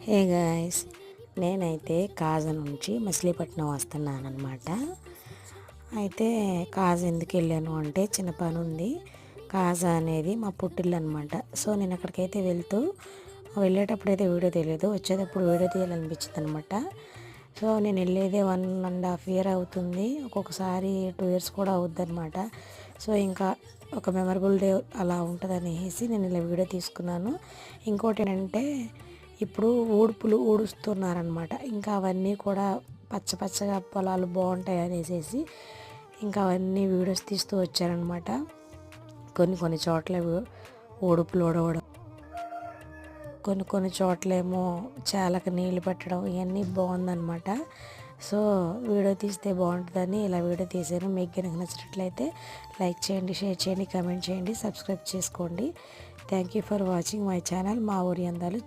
Hey guys, నేనైతే కాజా నుంచి మచిలీపట్నం వస్తున్నానమాట. అయితే కాజా ఎందుకు వెళ్ళాను అంటే చిన్న పని ఉంది. కాజా అనేది మా పుట్టిల్లు అనమాట. సో నేను అక్కడికైతే వెళ్ళేటప్పుడు అయితే వీడియో తెలియదు, వచ్చేటప్పుడు వీడియో తీయాలనిపించింది అనమాట. సో నేను వెళ్ళేదే 1.5 year అవుతుంది, ఒక్కొక్కసారి 2 years కూడా అవుద్ది అనమాట. సో ఇంకా ఒక మెమరబుల్ డే అలా ఉంటుంది అనేసి నేను ఇలా వీడియో తీసుకున్నాను. ఇంకోటి ఏంటంటే ఇప్పుడు ఊడుస్తున్నారనమాట. ఇంకా అవన్నీ కూడా పచ్చ పచ్చగా పొలాలు బాగుంటాయి అనేసి ఇంకా అవన్నీ వీడియోస్ తీస్తూ వచ్చారనమాట. కొన్ని చోట్ల ఊడుపులు ఊడవడం, కొన్ని చోట్లేమో చాలకు నీళ్ళు పెట్టడం, ఇవన్నీ బాగుందనమాట. సో వీడియో తీస్తే బాగుంటుందని ఇలా వీడియో తీసాను. మీకు కనుక నచ్చినట్లయితే లైక్ చేయండి, షేర్ చేయండి, కామెంట్ చేయండి, సబ్స్క్రైబ్ చేసుకోండి. Thank you for watching my channel మా ఊరి అందాలు.